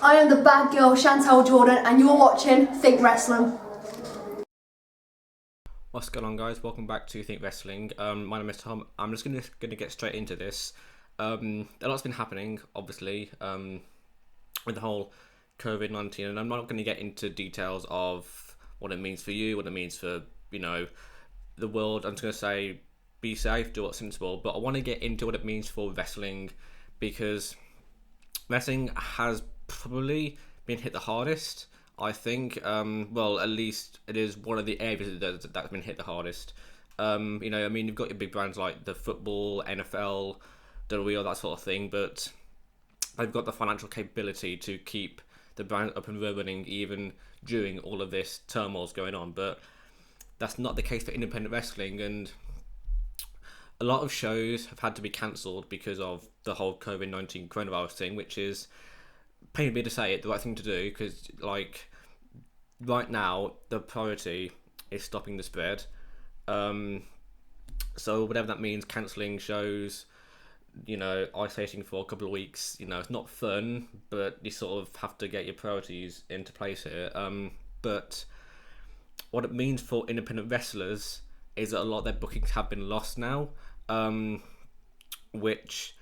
I am the bad girl Chantal Jordan and you're watching Think Wrestling. What's going on, guys? Welcome back to Think Wrestling. My name is Tom. I'm just gonna get straight into this. A lot's been happening, obviously, with the whole Covid-19, and I'm not going to get into details of what it means for you, what it means for, the world. I'm just going to say, be safe, do what's sensible, but I want to get into what it means for wrestling, because wrestling has probably been hit the hardest, I think. Well, at least it is one of the areas that's been hit the hardest. You've got your big brands like the football, NFL, WWE, all that sort of thing, but they've got the financial capability to keep the brand up and running even during all of this turmoil's going on. But that's not the case for independent wrestling, and a lot of shows have had to be cancelled because of the whole COVID-19 coronavirus thing, which is, pain me to say it, the right thing to do, because right now the priority is stopping the spread. So whatever that means, cancelling shows, isolating for a couple of weeks, it's not fun, but you sort of have to get your priorities into place here. But what it means for independent wrestlers is that a lot of their bookings have been lost now, which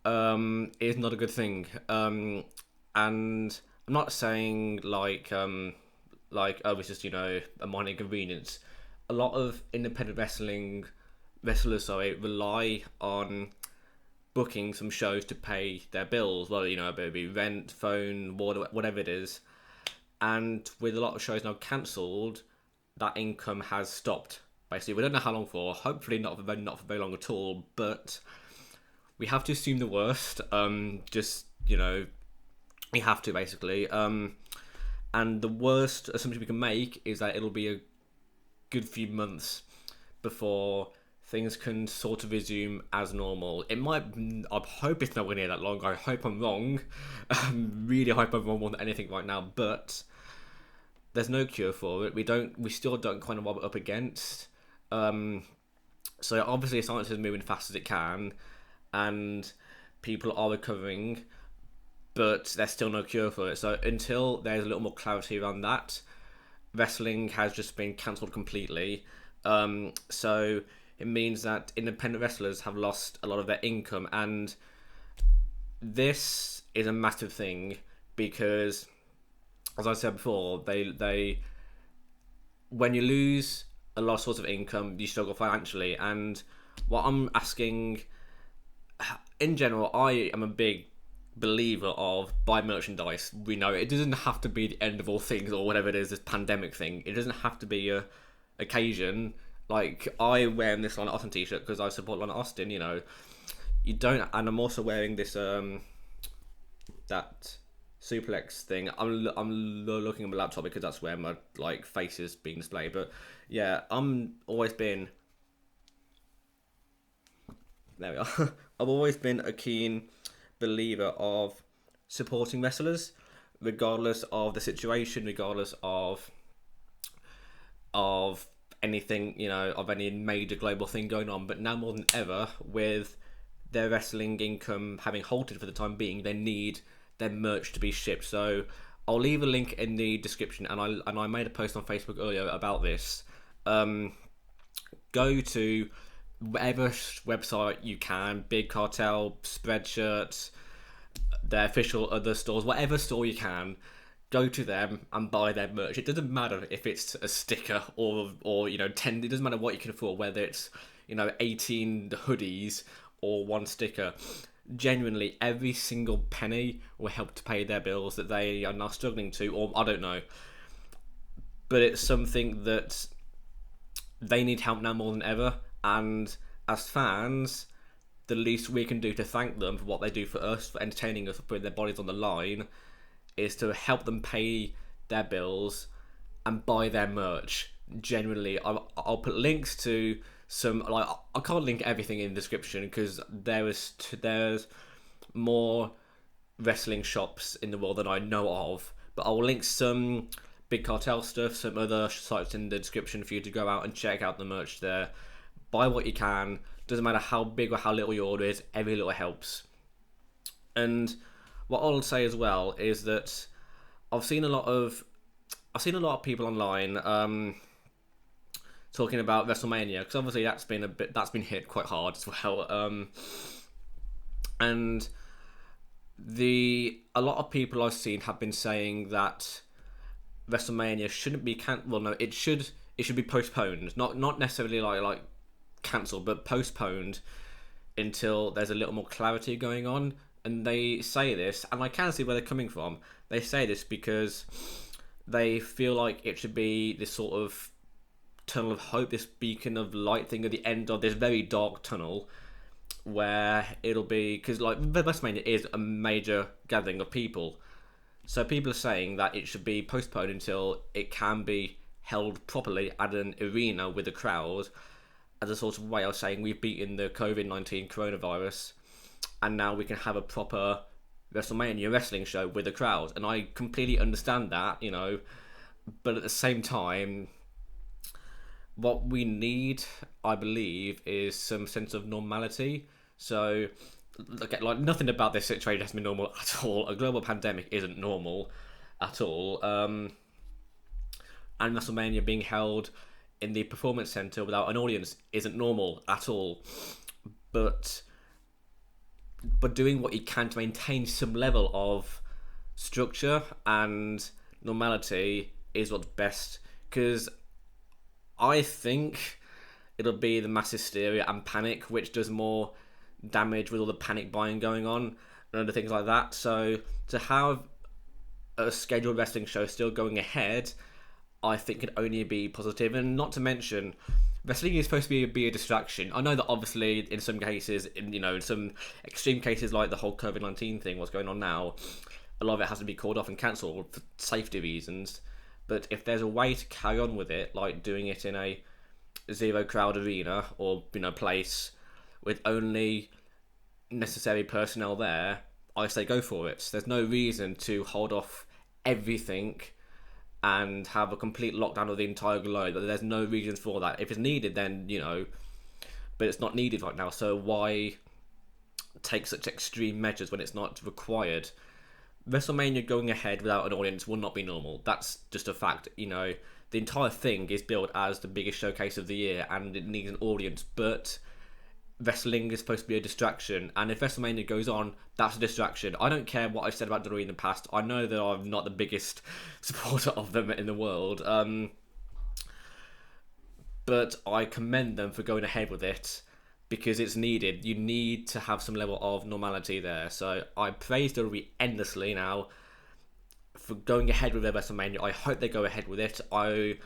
is not a good thing. And I'm not saying oh, it's just, a minor inconvenience. A lot of independent wrestlers rely on booking some shows to pay their bills. Well, maybe rent, phone, water, whatever it is. And with a lot of shows now cancelled, that income has stopped. Basically, we don't know how long for. Hopefully not for very long at all. But we have to assume the worst. We have to, basically. And the worst assumption we can make is that it'll be a good few months before things can sort of resume as normal. I hope it's not going to be that long. I hope I'm wrong. Really hope I'm wrong more than anything right now. But there's no cure for it. We still don't kind of what we're up against. So obviously science is moving fast as it can, and people are recovering, but there's still no cure for it. So until there's a little more clarity around that, wrestling has just been cancelled completely. So it means that independent wrestlers have lost a lot of their income, and this is a massive thing because, as I said before, they when you lose a lot of source of income, you struggle financially. And what I'm asking, in general, I am a big believer of buy merchandise. We know it doesn't have to be the end of all things or whatever it is, this pandemic thing. It doesn't have to be a occasion. Like, I wear this Lana Austin t-shirt because I support Lana Austin. You don't, and I'm also wearing this that suplex thing. I'm looking at my laptop because that's where my face is being displayed. But yeah, I've always been a keen believer of supporting wrestlers, regardless of the situation, regardless of anything, of any major global thing going on. But now more than ever, with their wrestling income having halted for the time being, they need their merch to be shipped. So I'll leave a link in the description, and I made a post on Facebook earlier about this. Go to whatever website you can, Big Cartel, Spreadshirts, their official other stores, whatever store you can, go to them and buy their merch. It doesn't matter if it's a sticker or 10, it doesn't matter what you can afford, whether it's 18 hoodies or one sticker. Genuinely, every single penny will help to pay their bills that they are now struggling to, or I don't know. But it's something that they need help now more than ever, and as fans, the least we can do to thank them for what they do for us, for entertaining us, for putting their bodies on the line, is to help them pay their bills and buy their merch. Genuinely, I'll put links to some, I can't link everything in the description because there's more wrestling shops in the world than I know of, but I'll link some Big Cartel stuff, some other sites in the description for you to go out and check out the merch there. Buy what you can. Doesn't matter how big or how little your order is, every little helps. And what I'll say as well is that I've seen a lot of people online talking about WrestleMania, because obviously that's been hit quite hard as well. And a lot of people I've seen have been saying that WrestleMania shouldn't be well, no, it should be postponed, not necessarily like cancelled, but postponed until there's a little more clarity going on. And they say this, and I can see where they're coming from. They say this because they feel like it should be this sort of tunnel of hope, this beacon of light thing at the end of this very dark tunnel, where it'll be, because like WrestleMania is a major gathering of people, so people are saying that it should be postponed until it can be held properly at an arena with a crowd, as a sort of way of saying we've beaten the Covid-19 coronavirus, and now we can have a proper WrestleMania wrestling show with a crowd. And I completely understand that, but at the same time, what we need, I believe, is some sense of normality. So, like nothing about this situation has been normal at all. A global pandemic isn't normal at all. And WrestleMania being held in the performance center without an audience isn't normal at all. But doing what you can to maintain some level of structure and normality is what's best. Because I think it'll be the mass hysteria and panic which does more damage, with all the panic buying going on and other things like that. So to have a scheduled wrestling show still going ahead, I think could only be positive. And not to mention, wrestling is supposed to be a distraction. I know that obviously in some cases, in some extreme cases like the whole COVID-19 thing, what's going on now, a lot of it has to be called off and cancelled for safety reasons. But if there's a way to carry on with it, like doing it in a zero crowd arena or place with only necessary personnel there, I say go for it. There's no reason to hold off everything and have a complete lockdown of the entire globe. There's no reason for that. If it's needed, then but it's not needed right now. So why take such extreme measures when it's not required? WrestleMania going ahead without an audience will not be normal. That's just a fact. The entire thing is billed as the biggest showcase of the year, and it needs an audience. But wrestling is supposed to be a distraction, and if WrestleMania goes on, that's a distraction. I don't care what I've said about WWE in the past. I know that I'm not the biggest supporter of them in the world, but I commend them for going ahead with it, because it's needed. You need to have some level of normality there. So I praise WWE endlessly now for going ahead with their WrestleMania. I hope they go ahead with it. I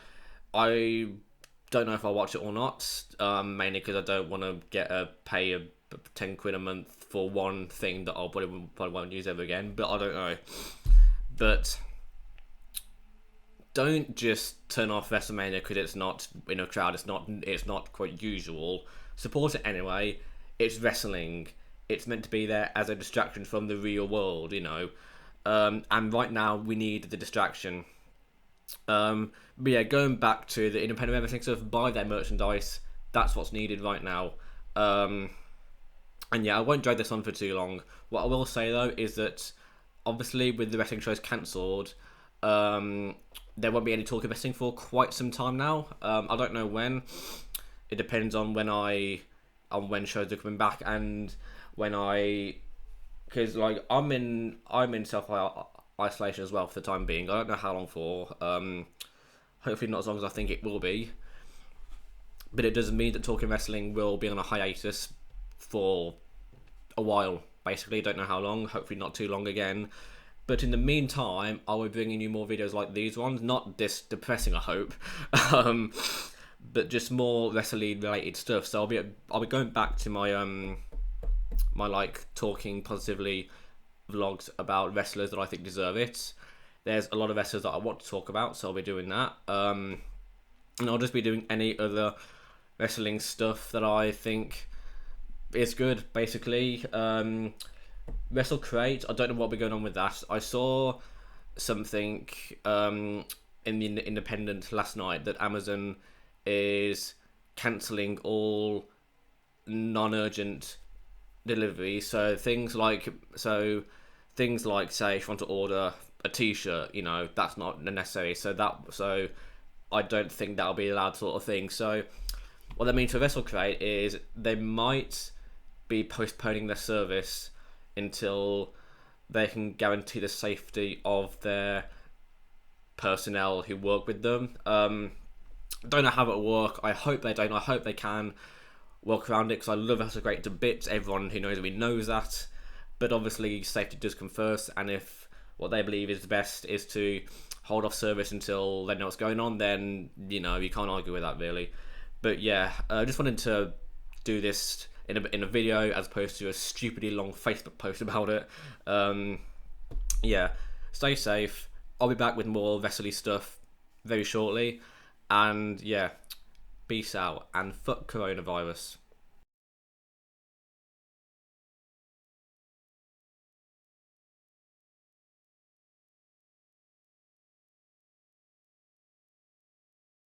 don't know if I'll watch it or not, mainly because I don't want to pay a 10 quid a month for one thing that I'll probably won't use ever again. But I don't know. But don't just turn off WrestleMania because it's not in a crowd. It's not quite usual. Support it anyway. It's wrestling. It's meant to be there as a distraction from the real world, and right now we need the distraction. But yeah, going back to the independent everything stuff, buy their merchandise. That's what's needed right now. And yeah, I won't drag this on for too long. What I will say though is that obviously with the wrestling shows cancelled, there won't be any talk of wrestling for quite some time now. I don't know when. It depends on when shows are coming back, and because like I'm in self isolation as well for the time being. I don't know how long for. Hopefully not as long as I think it will be. But it doesn't mean that talking wrestling will be on a hiatus for a while. Basically, don't know how long. Hopefully not too long again. But in the meantime, I will be bringing you more videos like these ones. Not this depressing, I hope. But just more wrestling related stuff. So I'll be going back to my my like talking positively vlogs about wrestlers that I think deserve it. There's a lot of wrestlers that I want to talk about, so I'll be doing that. And I'll just be doing any other wrestling stuff that I think is good, basically. Wrestle Crate, I don't know what will be going on with that. I saw something in the Independent last night that Amazon is cancelling all non-urgent delivery. So things like things like, say, if you want to order a T-shirt, you know, that's not necessary. So I don't think that'll be allowed, sort of thing. So what that means for WrestleCrate is they might be postponing their service until they can guarantee the safety of their personnel who work with them. Don't know how it'll work. I hope they don't. I hope they can work around it, because I love WrestleCrate to bits. Everyone who knows me knows that. But obviously, safety does come first, and if what they believe is best is to hold off service until they know what's going on, then, you know, you can't argue with that, really. But yeah, I just wanted to do this in a video as opposed to a stupidly long Facebook post about it. Yeah, stay safe. I'll be back with more Vesely stuff very shortly. And yeah, peace out, and fuck coronavirus.